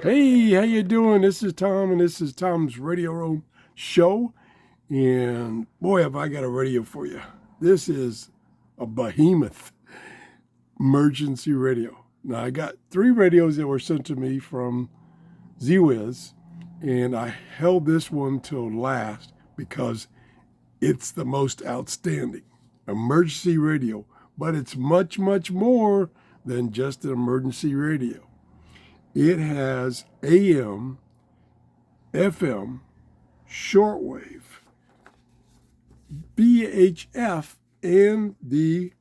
Hey, how you doing? This is Tom, and this is Tom's Radio Room Show. And boy, have I got a radio for you. This is a Behemoth emergency radio. Now, I got 3 radios that were sent to me from ZWHIS, and I held this one till last because it's the most outstanding emergency radio. But it's much, much more than just an emergency radio. It has AM, FM, shortwave, VHF, and the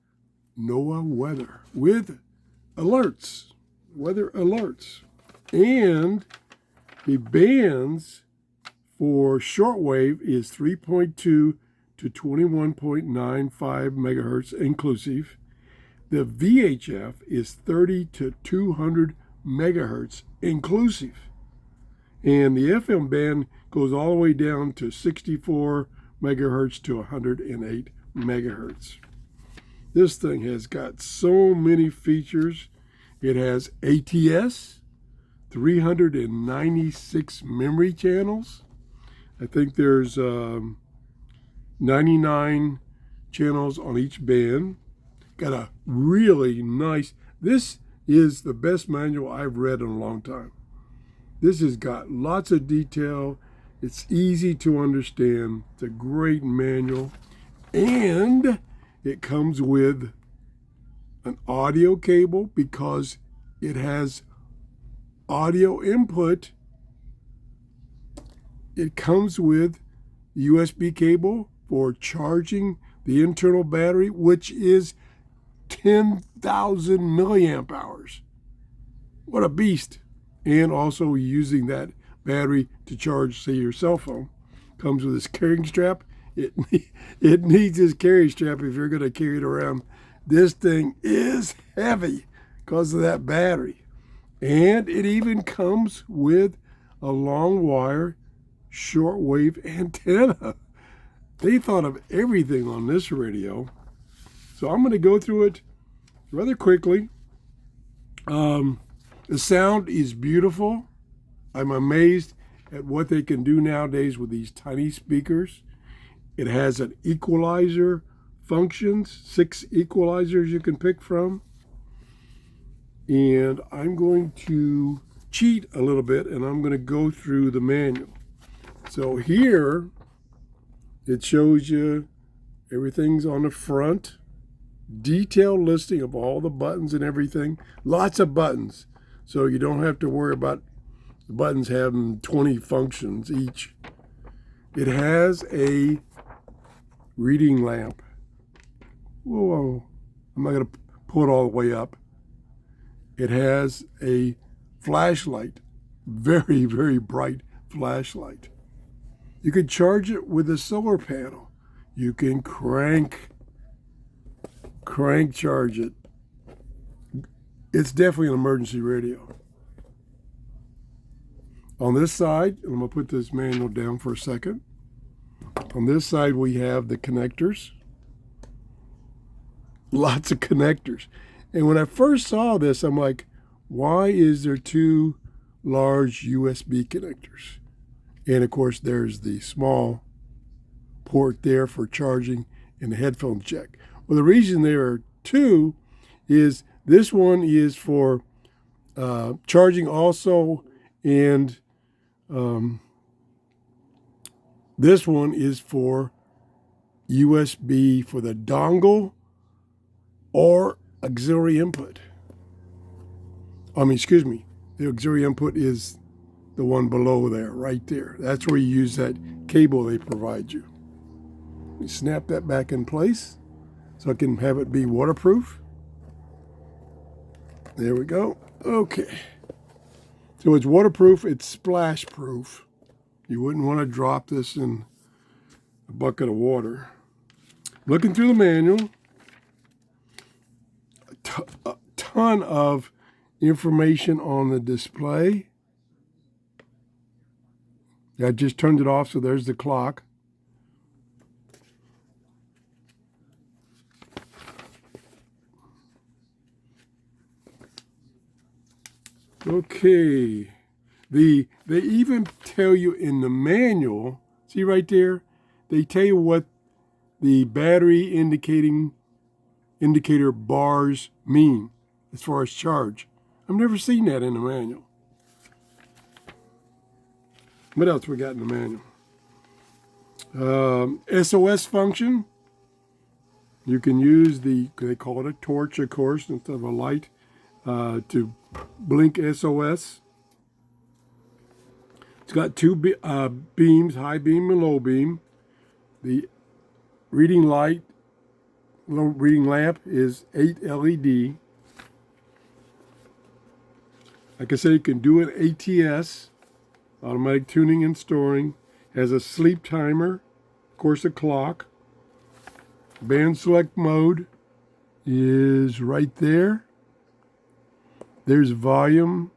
NOAA weather with alerts, weather alerts. And the bands for shortwave is 3.2 to 21.95 megahertz inclusive. The VHF is 30 to 200 megahertz inclusive. And the FM band goes all the way down to 64 megahertz to 108 megahertz. This thing has got so many features. It has ATS, 396 memory channels. I think there's 99 channels on each band. Got a really nice, this is the best manual I've read in a long time. This has got lots of detail. It's easy to understand. It's a great manual. And it comes with an audio cable because it has audio input. It comes with USB cable for charging the internal battery, which is 10,000 milliamp hours. What a beast. And also using that battery to charge, say, your cell phone. Comes with this carrying strap. It needs this carrying strap if you're going to carry it around. This thing is heavy because of that battery. And it even comes with a long wire shortwave antenna. They thought of everything on this radio. So I'm going to go through it rather quickly. The sound is beautiful. I'm amazed at what they can do nowadays with these tiny speakers. It has an equalizer functions, 6 equalizers you can pick from. And I'm going to cheat a little bit, and I'm going to go through the manual. So here it shows you everything's on the front. Detailed listing of all the buttons and everything. Lots of buttons. So you don't have to worry about the buttons having 20 functions each. It has a reading lamp. Whoa, I'm not going to pull it all the way up. It has a flashlight. Very, very bright flashlight. You can charge it with a solar panel. You can crank charge it. It's definitely an emergency radio. On this side, I'm going to put this manual down for a second. On this side, we have the connectors. Lots of connectors. And when I first saw this, I'm like, why is there 2 large USB connectors? And of course, there's the small port there for charging and the headphone jack. Well, the reason there are 2 is this one is for charging also, and this one is for USB for the dongle or auxiliary input. The auxiliary input is the one below there, right there. That's where you use that cable they provide you. You snap that back in place so I can have it be waterproof. There we go. Okay. So it's waterproof, it's splash proof. You wouldn't want to drop this in a bucket of water. Looking through the manual, a ton of information on the display. I just turned it off, so there's the clock. Okay. They even tell you in the manual, see right there, they tell you what the battery indicator bars mean as far as charge. I've never seen that in the manual. What else we got in the manual? SOS function. You can use they call it a torch, of course, instead of a light, to blink SOS. It's got two beams, high beam and low beam. The reading lamp is 8 LED. Like I said, you can do an ATS, automatic tuning and storing. Has a sleep timer, of course a clock. Band select mode is right there. There's volume,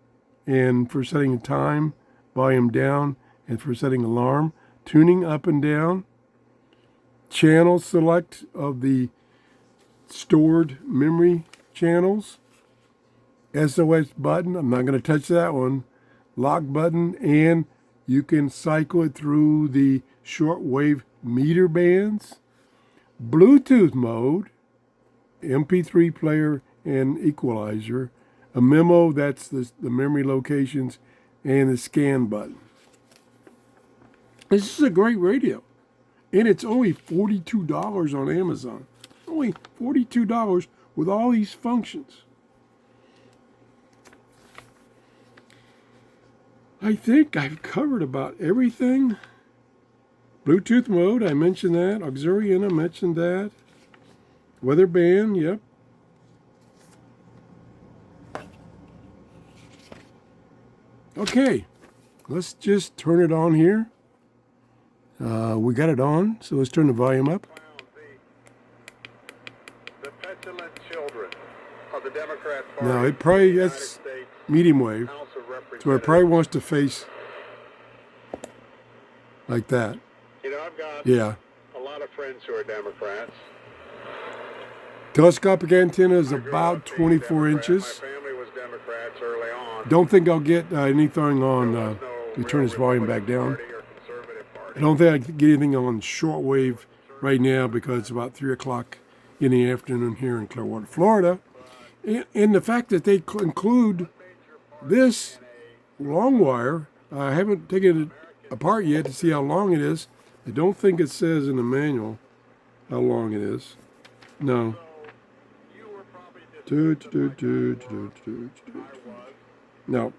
and for setting time, volume down, and for setting alarm. Tuning up and down. Channel select of the stored memory channels. SOS button, I'm not going to touch that one. Lock button, and you can cycle it through the shortwave meter bands. Bluetooth mode, MP3 player and equalizer. A memo, that's the memory locations, and the scan button. This is a great radio. And it's only $42 on Amazon. Only $42 with all these functions. I think I've covered about everything. Bluetooth mode, I mentioned that. Auxiliary in, I mentioned that. Weather band, yep. Okay, let's just turn it on here. We got it on, so let's turn the volume up. The petulant children of the Democrat Party. Now, it probably, that's medium wave, so it probably wants to face like that. You know, I've got Yeah. a lot of friends who are Democrats. Telescopic antenna is about 24 inches. My family was Democrats early on. Don't think I'll get anything on, let me turn this volume back down. I don't think I can get anything on shortwave right now because it's about 3 o'clock in the afternoon here in Clearwater, Florida. And the fact that they include this long wire, I haven't taken it apart yet to see how long it is. I don't think it says in the manual how long it is. No. No.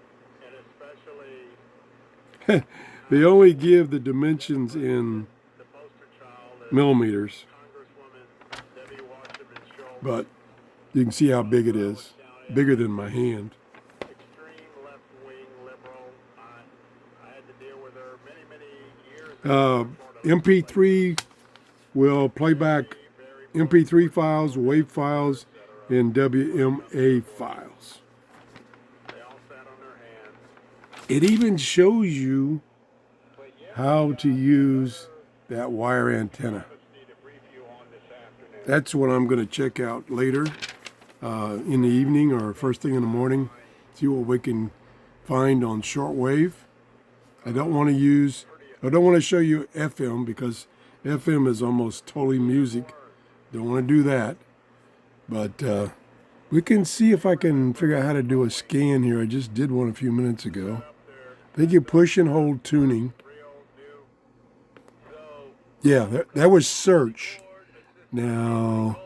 They only give the dimensions in millimeters. But you can see how big it is. Bigger than my hand. MP3 will play back MP3 files, WAV files, and WMA files. It even shows you how to use that wire antenna. That's what I'm going to check out later in the evening or first thing in the morning. See what we can find on shortwave. I don't want to show you FM because FM is almost totally music. Don't want to do that. But we can see if I can figure out how to do a scan here. I just did one a few minutes ago. I think you push and hold tuning. Yeah, that was search. Now,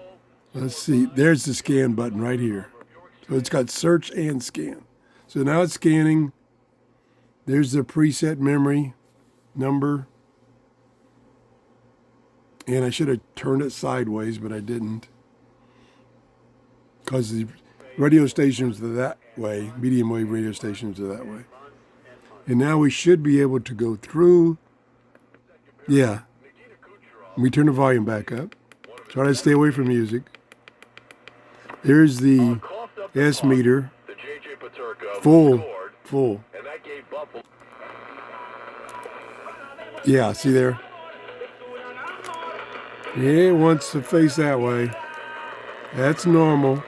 let's see. There's the scan button right here. So it's got search and scan. So now it's scanning. There's the preset memory number. And I should have turned it sideways, but I didn't. Because the radio stations are that way. Medium wave radio stations are that way. And now we should be able to go through. Yeah. Let me turn the volume back up. Try to stay away from music. There's the S meter. Full. Yeah, see there? Yeah, it wants to face that way. That's normal.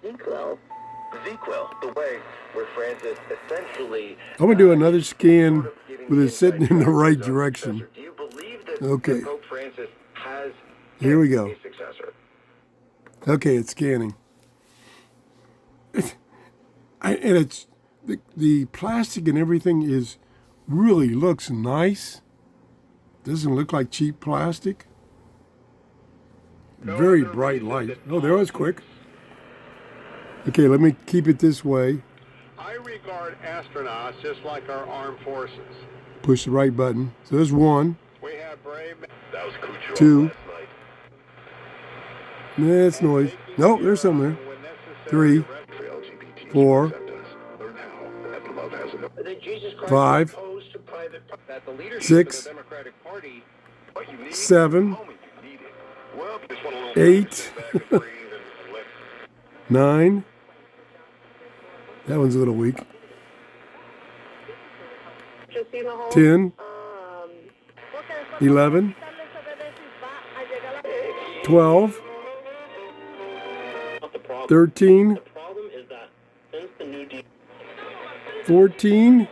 ZWHIS walked away, where Francis essentially... I'm going to do another scan with it sitting in the right direction. Do you believe that, Okay. that Pope Francis has Here we go. a successor? Okay, it's scanning. And it's the plastic and everything is really looks nice. Doesn't look like cheap plastic. Very bright light. Oh, there was quick. Okay, let me keep it this way. I regard astronauts just like our armed forces. Push the right button. So there's one. We have brave men. That was Kucherov Two. last night. That's noise. Nope, there's something there. When necessary, Three. for LGBT 4, accept us. Learn how that love has an That Jesus Christ 5, opposed to private... That the leadership 6, of the Democratic Party... 7, 8, 9. That one's a little weak. 10, 11, 12, 13, 14,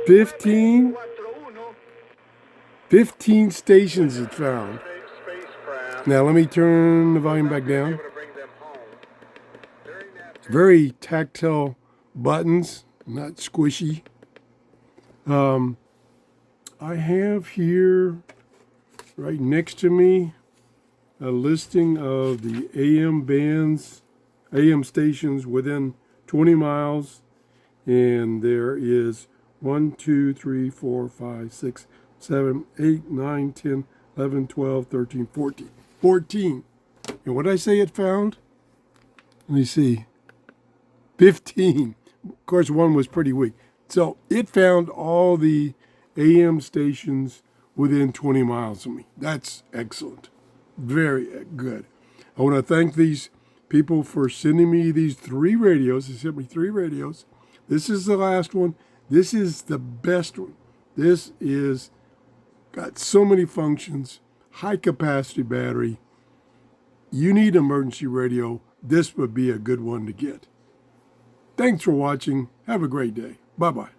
15. 15 stations it found. spacecraft Now let me turn the volume back down. able to bring them home. During that Very tactile buttons, not squishy. I have here, right next to me, a listing of the AM bands, AM stations within 20 miles. And there is 1, 2, 3, 4, 5, 6, 7, 8, 9, 10, 11, 12, 13, 14. 14. And what did I say it found? Let me see. 15. Of course, one was pretty weak. So it found all the AM stations within 20 miles of me. That's excellent. Very good. I want to thank these people for sending me these 3 radios. They sent me 3 radios. This is the last one. This is the best one. This is got so many functions, high capacity battery. You need an emergency radio. This would be a good one to get. Thanks for watching. Have a great day. Bye-bye.